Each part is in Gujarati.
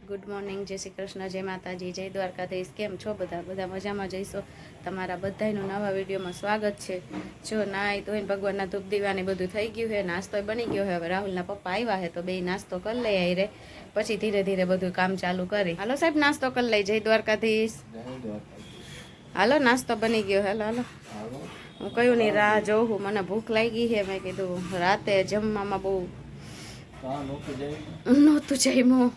ગુડ મોર્નિંગ, જય શ્રી કૃષ્ણ, જય માતાજી, જય દ્વારકાધીશ. કેમ છો બધા મજામાં જઈશો? તમારા બધાનું નવા વિડીયોમાં સ્વાગત છે. જો નાઈ ધોઈને ભગવાનના ધૂપ દીવાની બધું થઈ ગયું છે, નાસ્તો બની ગયો છે. હવે રાહુલના પપ્પા આવ્યા છે તો બે નાસ્તો કરી લઈ આઈ પછી ધીરે ધીરે બધું કામ ચાલુ કરી. હાલો સાહેબ, નાસ્તો કરી લઈ. જય દ્વારકાધીશ. હાલો, નાસ્તો બની ગયો. હાલો હાલો, હું કયું ની રાહ જોઉં છું, મને ભૂખ લાગી છે. મેં કીધું રાતે જમવામાં બહુ નહોતું જમ્યું,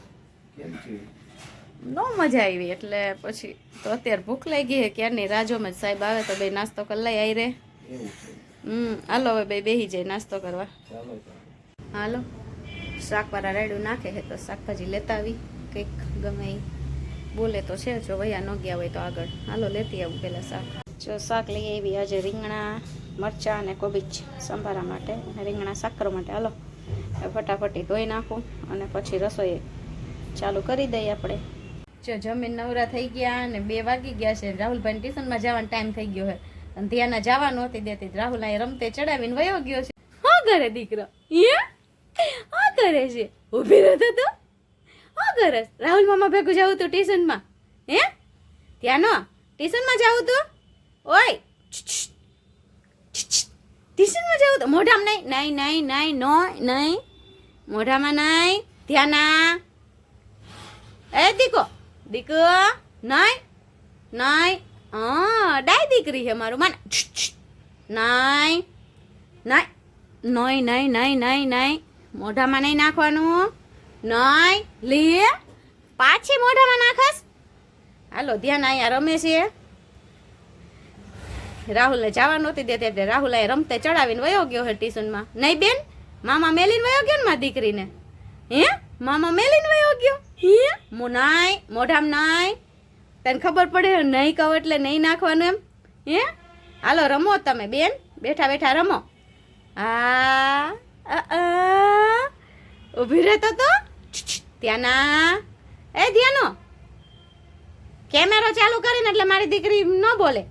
નો મજા આવી એટલે પછી તો અત્યારે ભૂખ લાગી છે. ક્યારની રાજોમાં સાહેબ આવે તો બે નાસ્તો કરી લઈ આવી રે. હાલો હવે બે બેસી જાય નાસ્તો કરવા. હાલો, શાકવાળા રાયડું નાખે છે તો શાકભાજી લેતા આવી કંઈક ગમે એ બોલે તો છે. જો વૈયા ન ગયા હોય તો આગળ હાલો લેતી આવું પેલા શાક. જો શાક લઈ આવી આજે રીંગણા, મરચાં અને કોબીજ સંભારા માટે અને રીંગણા સાકર માટે. હાલો ફટાફટી ધોઈ નાખું અને પછી રસોઈ ચાલુ કરી દઈએ આપણે. જો જમીન નવરા થઈ ગયા અને 2 વાગી ગયા છે. રાહુલભાઈ ટ્યુશનમાં જવાનો ટાઈમ થઈ ગયો છે અને ધ્યાના જવા નહોતી દેતી. રાહુલ અહીં રમતે ચડાવીને વયો ગયો છે. હા કરે દીકરો, હા કરે છે. ઊભી રહેતો તો હા કરે. રાહુલ મામા ભેગું જવું તું ટ્યુશનમાં? હે ત્યાંનો ટ્યુશનમાં જવું તું? ઓય ટ્યુશનમાં જવું તો મોઢામાં નહીં નહીં નહીં નો નહીં, મોઢામાં નહીં. ધ્યાના એ દીકો દીકો નહીં નહીં, હા ડાય દીકરી છે મારું માને. નહીં નહીં નહીં નહીં નહીં નહીં નહીં, મોઢામાં નહીં નાખવાનું. નહીં લે પાછી મોઢામાં નાખસ. હાલો ધ્યાન અહીંયા રમે છે. રાહુલને જવા નહોતી દેતી એટલે રાહુલ અહીં રમતે ચડાવીને વયો ગયો છે ટ્યુશનમાં. નહીં બેન, મામા મેલીને વયો ગયો ને મારી દીકરીને. હે મામા મેલીને વયો ગયો? હે નાઈ મોઢામાં નાઈ, તને ખબર પડે નહીં કહો એટલે નહીં નાખવાનું એમ. હે હાલો રમો તમે બેન, બેઠા બેઠા રમો. હા ઊભી રહેતો તો ત્યાંના એ ધ્યાનો કેમેરો ચાલુ કરીને એટલે મારી દીકરી ન બોલે.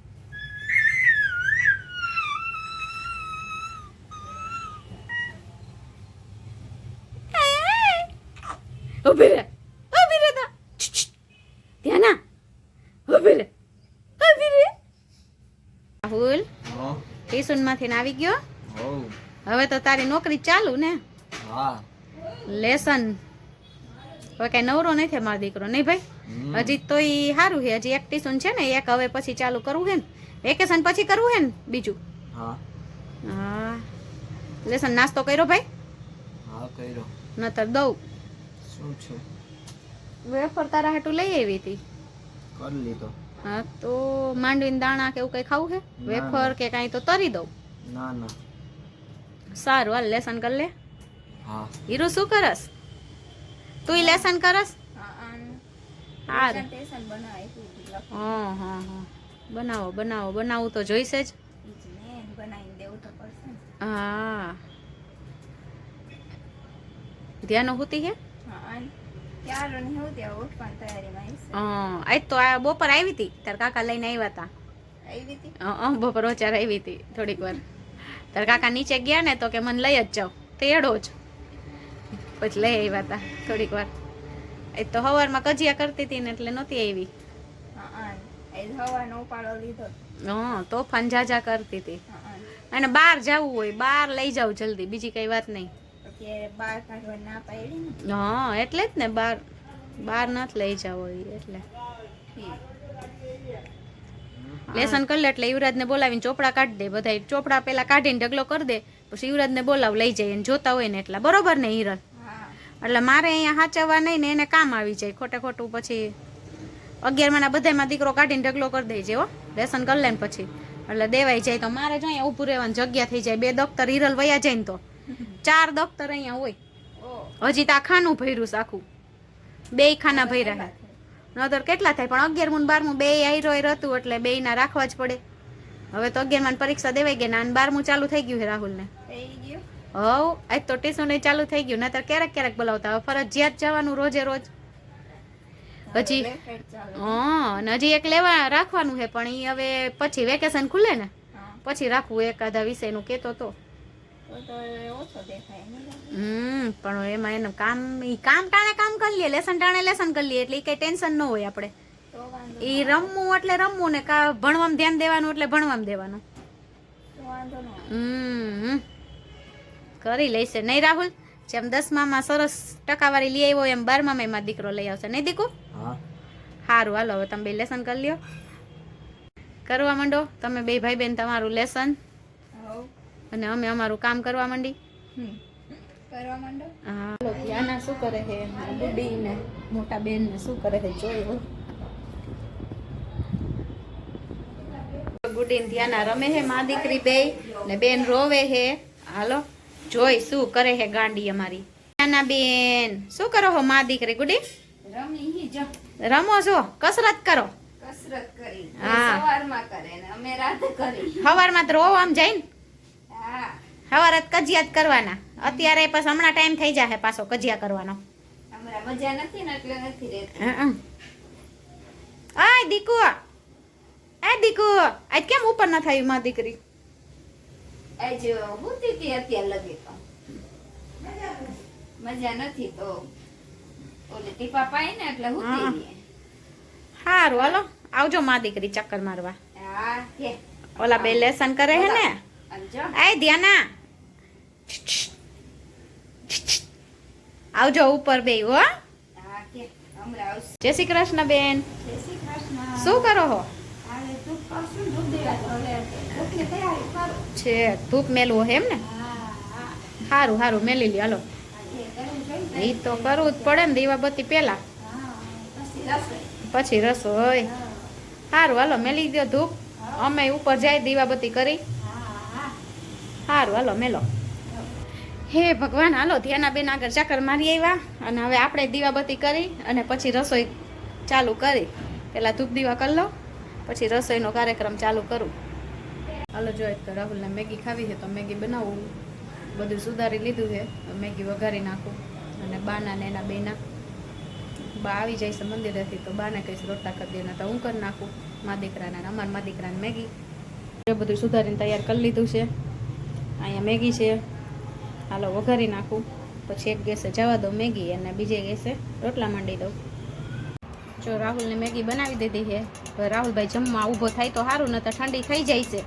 ઊભી રહે તો ધ્યાના ઊભી રહે. રાહુલ ટ્યુશનમાંથી આવી ગયો? હવે તો તારી નોકરી ચાલુ ને? લેસન હવે કઈ નવરો નહીં થાય મારો દીકરો. નહીં ભાઈ, હજી તો એ સારું છે. હજી એક ટ્યુશન છે ને, એક હવે પછી ચાલુ કરવું છે ને, વેકેશન પછી કરવું છે ને બીજું. હા લેસન નાસ્તો કર્યો ભાઈ? હા કર્યો. નતર દઉં શું છે? વેફર તારા હાટું લઈ આવી હતી. કરી લીધો. હા તો માંડવીના દાણા કે એવું કઈ ખાવું છે? વેફર કે કાંઈ તો તરી દઉં. ના ના સારું હાલ લેસન કર લે. હા હીરો શું કરસ? તું લેસન કરસ? હા હા બનાવો બનાવો બનાવવું તો જોઈશે જ. હા ધ્યાન હોતી છે. આજ તો આ બપોર આવી હતી, તાર કાકા લઈને આવ્યા હતા. બપોર વચાર આવી હતી થોડીક વાર. તાર કાકા નીચે ગયા ને તો કે મને લઈ જ જાઓ, તેડો જ. પછી લઈ આવ્યા હતા થોડીક વાર. એ તો સવારમાં કજિયા કરતી હતી ને એટલે નહોતી આવી. હા તોફાન જાજા કરતી હતી. અને બહાર જવું હોય બહાર લઈ જાવ જલ્દી, બીજી કઈ વાત નહીં. હા એટલે જ ને, બહાર નથી લઈ જાવ એટલે. લેસન કરી લે એટલે યુવરાજને બોલાવીને ચોપડા કાઢી દે. બધા ચોપડા પેલા કાઢીને ઢગલો કરી દે, પછી યુવરાજને બોલાવ લઈ જાય જોતા હોય ને એટલા. બરોબર ને હિરલ? એટલે મારે અહીંયા સાચવવા નહીં ને એને કામ આવી જાય ખોટે ખોટું. પછી 11માં બધામાં દીકરો કાઢીને ઢગલો કરી દે છે હો, લેસન કરી લે ને પછી એટલે દેવાઈ જાય. તો મારે જો અહીંયા ઊભું રહેવાની જગ્યા થઈ જાય. 2 દફતર હિરલ વયા જાય ને તો 4 દફતર અહીંયા હોય. હજી તો આ ખાનું ભર્યું છે આખું, 2 ખાના ભર્યા છે. નતર કેટલા થાય? પણ 11મું ને 12મું 2 આયરો હતું એટલે 2 ના રાખવા જ પડે. હવે તો 11માં પરીક્ષા દેવાઈ ગઈ ને 12મું ચાલુ થઈ ગયું છે રાહુલને. હવ આજ તો ટ્યુશન ચાલુ થઈ ગયું. નતર ક્યારેક ક્યારેક બોલાવતા. હવે ફરજિયાત જવાનું રોજે રોજ. પછી હા હજી એક લેવા રાખવાનું છે પણ એ હવે પછી વેકેશન ખુલે ને પછી રાખવું. એકાદા વિષયનું કહેતો તો પણ એમાં એનું કામ ટાણે કામ કરી લે, લેસન ટાણે લેસન કરી લે એટલે કઈ ટેન્શન ન હોય આપણે. ઈ રમવું એટલે રમવું ને કા ભણવામાં ધ્યાન દેવાનું એટલે ભણવામાં દેવાનું. કરી લેશે નહીં રાહુલ? જેમ 10માં સરસ ટકાવારી લઈ આવ્યો એમ 12માં એમાં દીકરો લઈ આવશે નહીં દીકુ? હા. સારું હાલો હવે તમે બે લેસન કરી લ્યો. કરવા માંડો તમે બે ભાઈ બેન તમારું લેસન અને અમે અમારું કામ કરવા માંડી. હા ધ્યાના શું કરે છે? ગુડી ને મોટા બેન ને શું કરે છે જોયું. ગુડી ને ધ્યાના રમે છે માં દીકરી બે ને બેન રોવે છે. હાલો જોઈ શું કરે છે ગાંડી અમારી. ધ્યાના બેન શું કરો છો માં દીકરી? ગુડી રમો છો? કસરત કરો? સવારમાં તો રોવ આમ જઈને સવારે કજિયા જ કરવાના. અત્યારે પછી હમણાં ટાઈમ થઈ જશે પાછો કજિયા કરવાનો. મજા નથી ને એટલે નથી રહેતી. આય દીકુ, આય દીકુ, આજ કેમ ઉપર ના થયું માં દીકરી? આજ હુતી હતી અત્યારે લગી તો મજા નથી તો ઓલે ટીપા પાઈ ને એટલે હુતી રહી. હારું હાલો આવજો માં દીકરી ચક્કર મારવા. હા કે ઓલા બે લેસન કરે હે ને. આવજો. આય ધ્યાના આવજો ઉપર બે હો. હા કે હમણાં આવશે. જય શ્રી કૃષ્ણ બેન. જય શ્રી કૃષ્ણ. શું કરો છો? હાલે તું કરશું દૂધ દેવા તો હવે દૂધની તૈયારી કરું. છે ધૂપ મેલવું હે એમ ને? હા હા હારું હારું મેલી લ્યો હાલો. એ કરવું જોઈએ. ઈ તો કરવું જ પડે ને દીવાબત્તી પેલા હા પછી રસોઈ. પછી રસોઈ. હારું હાલો મેલી દો ધૂપ. અમે ઉપર જાય દીવાબત્તી કરી. હારું હાલો મેલો. હે ભગવાન હાલો ધ્યાના બેન આગળ ચક્કર મારી આવ્યા અને હવે આપણે દીવાબત્તી કરી અને પછી રસોઈ ચાલુ કરી. પેલા ધૂપ દીવા કરી લો પછી રસોઈનો કાર્યક્રમ ચાલુ કરું. હાલો જો એક તો રાહુલને મેગી ખાવી છે તો મેગી બનાવું. બધું સુધારી લીધું છે. મેગી વઘારી નાખું અને બાના ને એના બેના બા આવી જાય છે મંદિરેથી તો બાને કહીશ રોટલા કરી દે ને તો હું કરી નાખું મા દીકરાને. અમારા મા દીકરાને મેગી બધું સુધારીને તૈયાર કરી લીધું છે. અહીંયા મેગી છે. હાલો વઘારી નાખું પછી એક ગેસે જવા દઉં મેગી અને બીજે ગેસે રોટલા માંડી દઉં. જો રાહુલને મેગી બનાવી દીધી છે. હવે રાહુલભાઈ જમવા ઊભો થાય તો સારું ન તો ઠંડી થઈ જાય છે.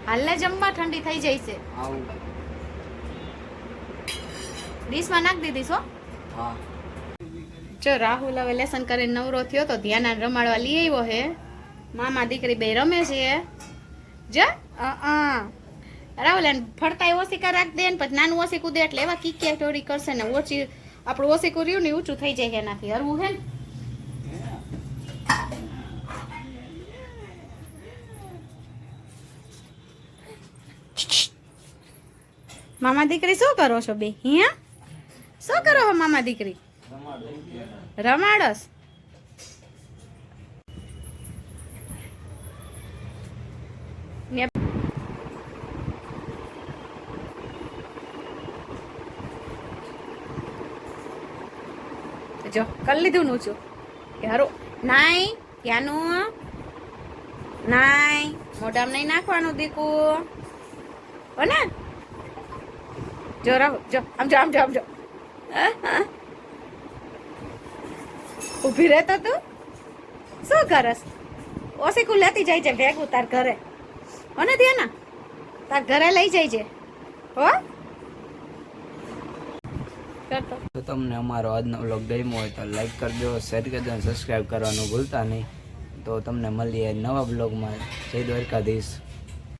હાલને જમવા ઠંડી થઈ જાય છે. ડીશમાં નાખી દીધી છો? હા. જો રાહુલ હવે લેસન કરીને નવરો થયો તો ધ્યાના રમાડવા લઈ આવ્યો હે. મામા દીકરી બે રમે છે. જા રાહુલ એને ફરતા ઓશિકા રાખ દે ને પછી નાનું ઓશિકું દે એટલે એવા કીકિયા ટોરી કરશે ને ઓછી આપણું ઓશિકું રહ્યું ને ઊંચું થઈ જાય એનાથી હરવું હે ને. મામા દીકરી શું કરો છો બે? હિયા શું કરો છો મામા દીકરી? રમાડસ? જો કરી લીધું નું યારો નાઈ ત્યાંનું નાઈ મોઢામાં નહીં નાખવાનું દીકુ હો ને. જો રાહુલ જો આમ જો આમ જો આમ જો ઊભી રહેતો તું શું કરસ? ઓશીકું લેતી જાય છે ભેગું તાર ઘરે હો ને ધ્યાના? તાર ઘરે લઈ જાય છે હો. તો તમને અમારો આજનો વ્લોગ ગમ્યો હોય તો લાઈક કરજો, શેર કરજો અને સબસ્ક્રાઈબ કરવાનું ભૂલતા નહીં. તો તમને મળીએ નવા બ્લોગમાં. જય દ્વારકાધીશ.